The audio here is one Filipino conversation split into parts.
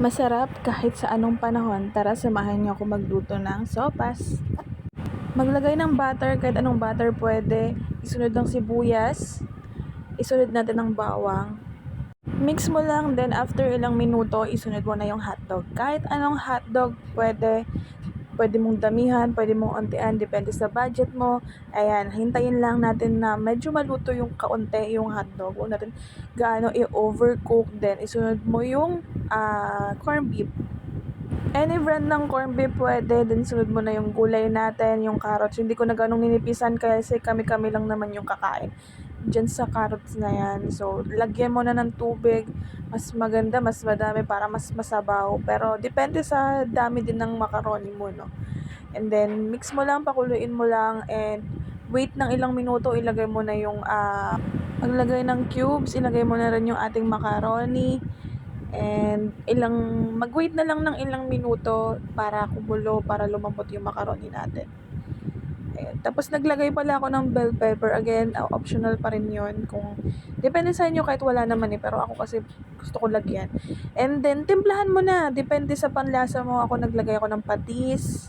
Masarap kahit sa anong panahon. Tara, samahan niyo ako magluto ng sopas. Maglagay ng butter, kahit anong butter pwede. Isunod ng sibuyas. Isunod natin ng bawang. Mix mo lang, then after ilang minuto, isunod mo na yung hotdog. Kahit anong hotdog pwede. Pwede mong damihan, pwede mong ontian, depende sa budget mo. Ayan, hintayin lang natin na medyo maluto yung kaunti yung hotdog. Huwag natin gaano i-overcook. Then, isunod mo yung corned beef. Any brand ng corned beef pwede. Then, sunod mo na yung gulay natin, yung carrots. Hindi ko na ganong ninipisan kasi kami-kami lang naman yung kakain dyan sa carrots na yan. So, lagyan mo na ng tubig. Mas maganda, mas madami para mas masabaw. Pero, depende sa dami din ng macaroni mo, no? And then, mix mo lang, pakuluin mo lang. And, wait ng ilang minuto, ilagay mo na yung maglagay ng cubes. Ilagay mo na rin yung ating macaroni. And, mag-wait na lang ng ilang minuto para kumulo, para lumambot yung macaroni natin. Ayan. Tapos naglagay pala ako ng bell pepper. Again, optional pa rin yun. Kung, depende sa inyo kahit wala naman pero ako kasi gusto ko lagyan. And then, timplahan mo na. Depende sa panlasa mo. Ako naglagay ako ng patis.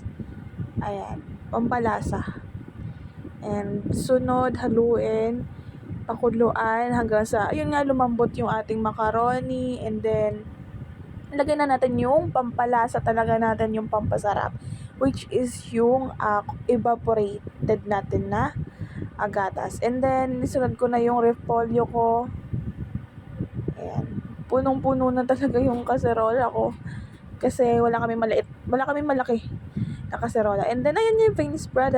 Ayan. Pampalasa. And sunod, haluin. Pakuluan hanggang sa, ayun nga, lumambot yung ating macaroni. And then, lagay na natin yung pampalasa talaga natin, yung pampasarap, which is yung evaporated natin na gatas. And then, nisunod ko na yung repolyo ko. Ayan. Punong-puno na talaga yung kaserola ko. Kasi wala kami malaki na kaserola. And then, ayan yung finished product.